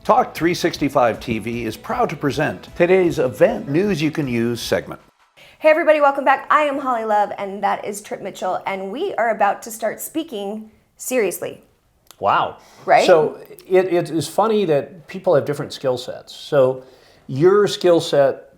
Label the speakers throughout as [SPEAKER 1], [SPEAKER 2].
[SPEAKER 1] Talk365TV is proud to present today's Event News You Can Use segment.
[SPEAKER 2] Hey everybody, welcome back. I am Holly Love and that is Trip Mitchell, and we are about to start speaking seriously.
[SPEAKER 3] Wow.
[SPEAKER 2] Right?
[SPEAKER 3] So it is funny that people have different skill sets. So your skill set,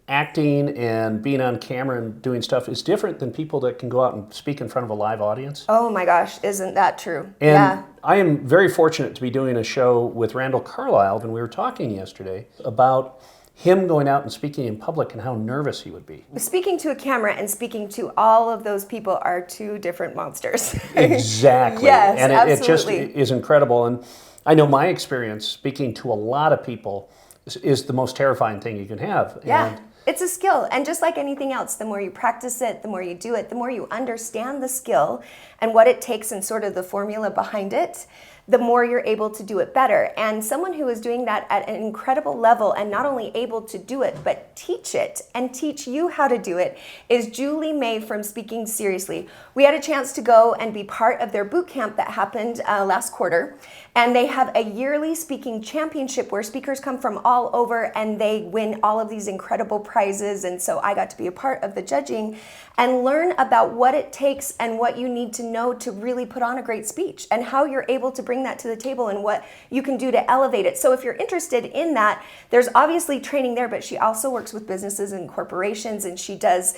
[SPEAKER 3] acting and being on camera and doing stuff, is different than people that can go out and speak in front of a live audience.
[SPEAKER 2] Oh my gosh, isn't that true?
[SPEAKER 3] And
[SPEAKER 2] yeah.
[SPEAKER 3] I am very fortunate to be doing a show with Randall Carlisle, and we were talking yesterday about him going out and speaking in public and how nervous he would be.
[SPEAKER 2] Speaking to a camera and speaking to all of those people are two different monsters.
[SPEAKER 3] Exactly.
[SPEAKER 2] Yes,
[SPEAKER 3] and it just
[SPEAKER 2] absolutely.
[SPEAKER 3] is incredible. And I know my experience speaking to a lot of people is the most terrifying thing you can have.
[SPEAKER 2] Yeah.
[SPEAKER 3] And
[SPEAKER 2] it's a skill, and just like anything else, the more you practice it, the more you do it, the more you understand the skill and what it takes and sort of the formula behind it, the more you're able to do it better. And someone who is doing that at an incredible level and not only able to do it, but teach it and teach you how to do it is Julie May from Speaking Seriously. We had a chance to go and be part of their boot camp that happened last quarter. And they have a yearly speaking championship where speakers come from all over and they win all of these incredible prizes. And so I got to be a part of the judging and learn about what it takes and what you need to know to really put on a great speech and how you're able to bring that to the table and what you can do to elevate it. So if you're interested in that, there's obviously training there, but she also works with businesses and corporations, and she does,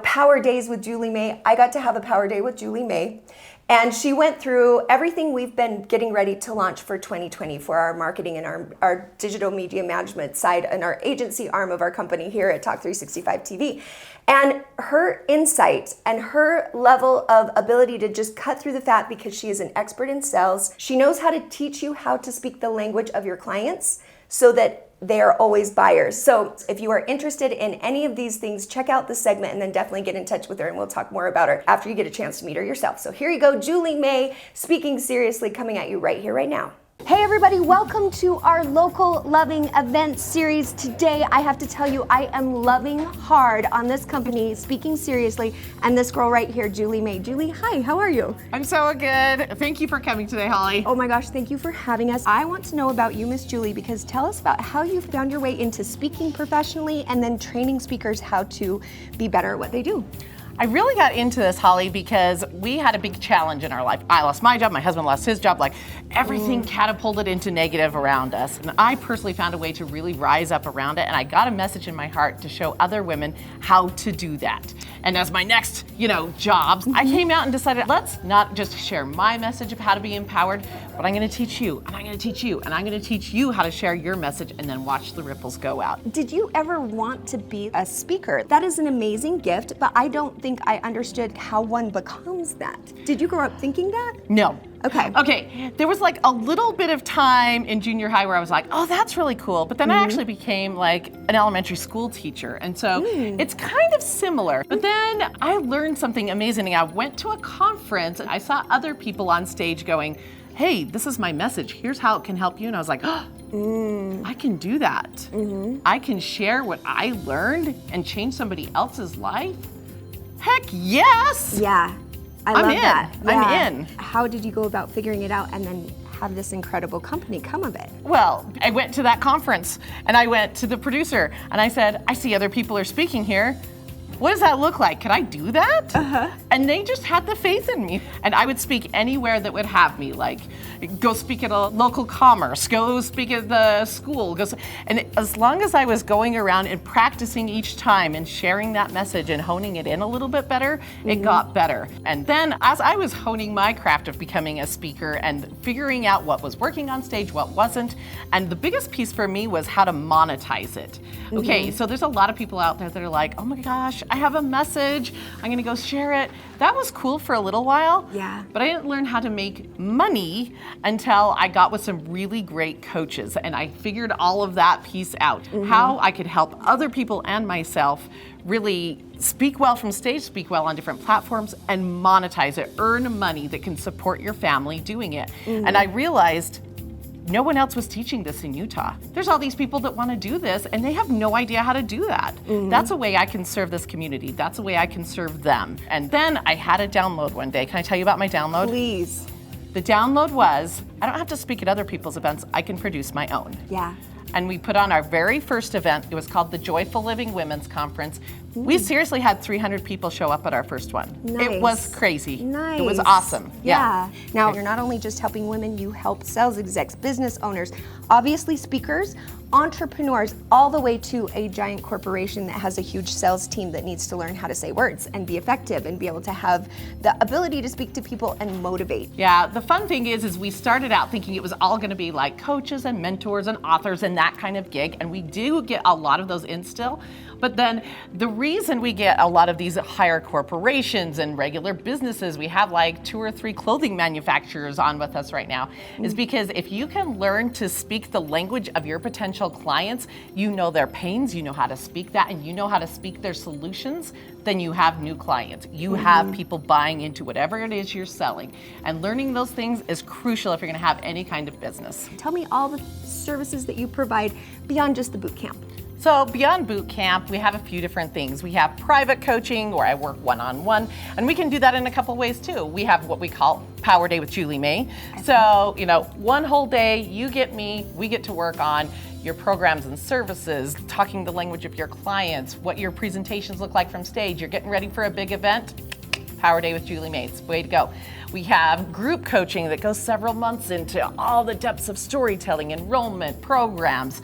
[SPEAKER 2] power days with Julie May. I got to have a power day with Julie May. And she went through everything we've been getting ready to launch for 2020 for our marketing and our digital media management side and our agency arm of our company here at Talk365TV. And her insight and her level of ability to just cut through the fat, because she is an expert in sales. She knows how to teach you how to speak the language of your clients so that they are always buyers. So if you are interested in any of these things, check out the segment and then definitely get in touch with her, and we'll talk more about her after you get a chance to meet her yourself. So here you go, Julie May, Speaking Seriously, coming at you right here, right now. Hey everybody, welcome to our local loving event series. Today, I have to tell you, I am loving hard on this company, Speaking Seriously, and this girl right here, Julie May. Julie, hi, how are you?
[SPEAKER 4] I'm so good. Thank you for coming today, Holly.
[SPEAKER 2] Oh my gosh, thank you for having us. I want to know about you, Miss Julie, because tell us about how you found your way into speaking professionally and then training speakers how to be better at what they do.
[SPEAKER 4] I really got into this, Holly, because we had a big challenge in our life. I lost my job, my husband lost his job, like everything catapulted into negative around us. And I personally found a way to really rise up around it, and I got a message in my heart to show other women how to do that. And as my next, jobs, I came out and decided, let's not just share my message of how to be empowered, but I'm gonna teach you, and I'm gonna teach you, and I'm gonna teach you how to share your message and then watch the ripples go out.
[SPEAKER 2] Did you ever want to be a speaker? That is an amazing gift, but I don't think I understood how one becomes that. Did you grow up thinking that?
[SPEAKER 4] No.
[SPEAKER 2] Okay.
[SPEAKER 4] There was like a little bit of time in junior high where I was like, oh, that's really cool. But then I actually became like an elementary school teacher. And so it's kind of similar. But then I learned something amazing. I went to a conference and I saw other people on stage going, hey, this is my message. Here's how it can help you. And I was like, oh, I can do that. I can share what I learned and change somebody else's life. Heck yes.
[SPEAKER 2] Yeah. I love that.
[SPEAKER 4] I'm in.
[SPEAKER 2] How did you go about figuring it out and then have this incredible company come of it?
[SPEAKER 4] Well, I went to that conference and I went to the producer and I said, I see other people are speaking here. What does that look like? Can I do that? And they just had the faith in me. And I would speak anywhere that would have me, like go speak at a local commerce, go speak at the school. And as long as I was going around and practicing each time and sharing that message and honing it in a little bit better, it got better. And then as I was honing my craft of becoming a speaker and figuring out what was working on stage, what wasn't, and the biggest piece for me was how to monetize it. Okay, so there's a lot of people out there that are like, oh my gosh, I have a message, I'm gonna go share it. That was cool for a little while, but I didn't learn how to make money until I got with some really great coaches and I figured all of that piece out, how I could help other people and myself really speak well from stage, speak well on different platforms, and monetize it, earn money that can support your family doing it. And I realized no one else was teaching this in Utah. There's all these people that want to do this and they have no idea how to do that. That's a way I can serve this community. That's a way I can serve them. And then I had a download one day. Can I tell you about my download?
[SPEAKER 2] Please.
[SPEAKER 4] The download was, I don't have to speak at other people's events, I can produce my own.
[SPEAKER 2] Yeah.
[SPEAKER 4] And we put on our very first event. It was called the Joyful Living Women's Conference. We seriously had 300 people show up at our first one.
[SPEAKER 2] Nice.
[SPEAKER 4] It was crazy.
[SPEAKER 2] Nice.
[SPEAKER 4] It was awesome.
[SPEAKER 2] Yeah. Now, you're not only just helping women, you help sales execs, business owners, obviously speakers, entrepreneurs, all the way to a giant corporation that has a huge sales team that needs to learn how to say words and be effective and be able to have the ability to speak to people and motivate.
[SPEAKER 4] Yeah, the fun thing is we started out thinking it was all going to be like coaches and mentors and authors and that kind of gig, and we do get a lot of those in still. But then the reason we get a lot of these higher corporations and regular businesses, we have like 2 or 3 clothing manufacturers on with us right now, is because if you can learn to speak the language of your potential clients, you know their pains, you know how to speak that, and you know how to speak their solutions, then you have new clients. You have people buying into whatever it is you're selling. And learning those things is crucial if you're gonna have any kind of business.
[SPEAKER 2] Tell me all the services that you provide beyond just the boot camp.
[SPEAKER 4] So beyond boot camp, we have a few different things. We have private coaching where I work one-on-one, and we can do that in a couple ways too. We have what we call Power Day with Julie May. So, one whole day, you get me, we get to work on your programs and services, talking the language of your clients, what your presentations look like from stage. You're getting ready for a big event, Power Day with Julie May. It's way to go. We have group coaching that goes several months into all the depths of storytelling, enrollment, programs,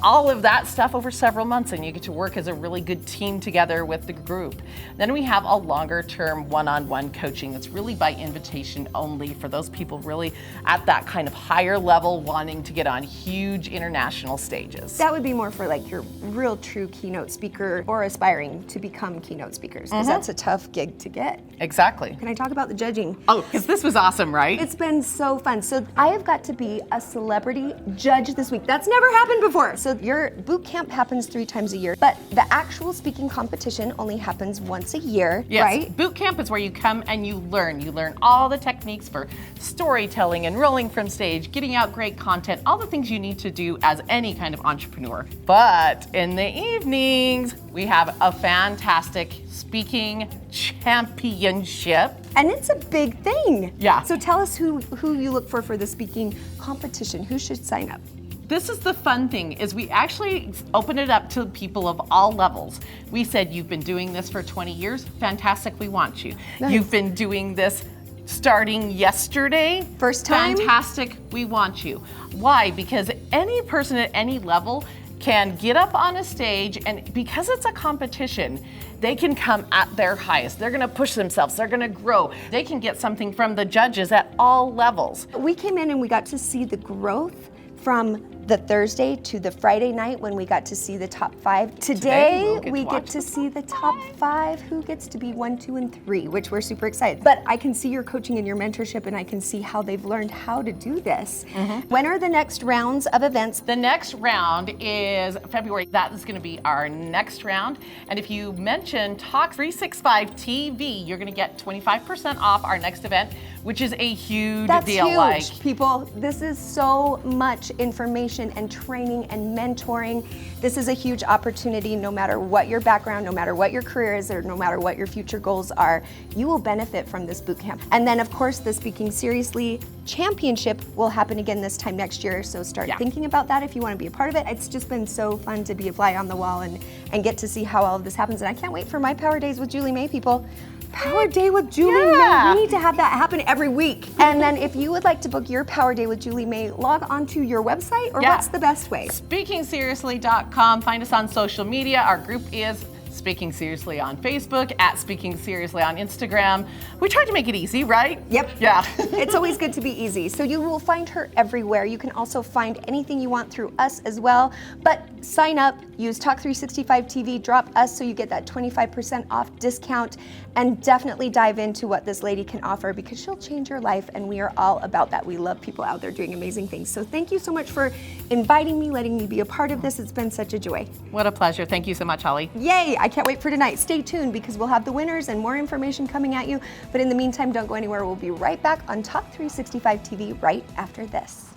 [SPEAKER 4] all of that stuff over several months, and you get to work as a really good team together with the group. Then we have a longer term one-on-one coaching that's really by invitation only for those people really at that kind of higher level wanting to get on huge international stages.
[SPEAKER 2] That would be more for like your real true keynote speaker or aspiring to become keynote speakers, because that's a tough gig to get.
[SPEAKER 4] Exactly.
[SPEAKER 2] Can I talk about the judging?
[SPEAKER 4] Oh, because this was awesome, right?
[SPEAKER 2] It's been so fun. So I have got to be a celebrity judge this week. That's never happened before. So your boot camp happens 3 times a year, but the actual speaking competition only happens once a year,
[SPEAKER 4] Yes.
[SPEAKER 2] right?
[SPEAKER 4] Boot camp is where you come and you learn. You learn all the techniques for storytelling, enrolling from stage, getting out great content, all the things you need to do as any kind of entrepreneur. But in the evenings, we have a fantastic speaking championship.
[SPEAKER 2] And it's a big thing.
[SPEAKER 4] Yeah.
[SPEAKER 2] So tell us who you look for the speaking competition. Who should sign up?
[SPEAKER 4] This is the fun thing, is we actually open it up to people of all levels. We said, you've been doing this for 20 years, fantastic, we want you.
[SPEAKER 2] Nice.
[SPEAKER 4] You've been doing this starting yesterday,
[SPEAKER 2] First time?
[SPEAKER 4] fantastic, we want you. Why? Because any person at any level can get up on a stage, and because it's a competition, they can come at their highest. They're gonna push themselves, they're gonna grow. They can get something from the judges at all levels.
[SPEAKER 2] We came in and we got to see the growth from the Thursday to the Friday night when we got to see the top 5. Today
[SPEAKER 4] we'll
[SPEAKER 2] we
[SPEAKER 4] to
[SPEAKER 2] get
[SPEAKER 4] watch
[SPEAKER 2] to see the top 5 who gets to be 1, 2, and 3, which we're super excited. But I can see your coaching and your mentorship, and I can see how they've learned how to do this. When are the next rounds of events?
[SPEAKER 4] The next round is February. That is going to be our next round. And if you mention Talk365TV, you're going to get 25% off our next event, which is a huge
[SPEAKER 2] That's
[SPEAKER 4] deal.
[SPEAKER 2] huge, people. This is so much information and training and mentoring. This is a huge opportunity. No matter what your background, no matter what your career is, or no matter what your future goals are, you will benefit from this boot camp. And then, of course, the Speaking Seriously Championship will happen again this time next year. So start thinking about that if you want to be a part of it. It's just been so fun to be a fly on the wall and get to see how all of this happens. And I can't wait for my Power Days with Julie May, people. Power Day with Julie May. We need to have that happen every week. And then if you would like to book your Power Day with Julie May, log onto your website, or what's the best way?
[SPEAKER 4] SpeakingSeriously.com. Find us on social media. Our group is Speaking Seriously on Facebook, at Speaking Seriously on Instagram. We tried to make it easy, right?
[SPEAKER 2] Yep.
[SPEAKER 4] Yeah.
[SPEAKER 2] It's always good to be easy. So you will find her everywhere. You can also find anything you want through us as well. But sign up, use Talk365TV, drop us so you get that 25% off discount, and definitely dive into what this lady can offer, because she'll change your life, and we are all about that. We love people out there doing amazing things. So thank you so much for inviting me, letting me be a part of this. It's been such a joy.
[SPEAKER 4] What a pleasure. Thank you so much, Holly.
[SPEAKER 2] Yay! I can't wait for tonight. Stay tuned, because we'll have the winners and more information coming at you. But in the meantime, don't go anywhere. We'll be right back on Talk365 TV right after this.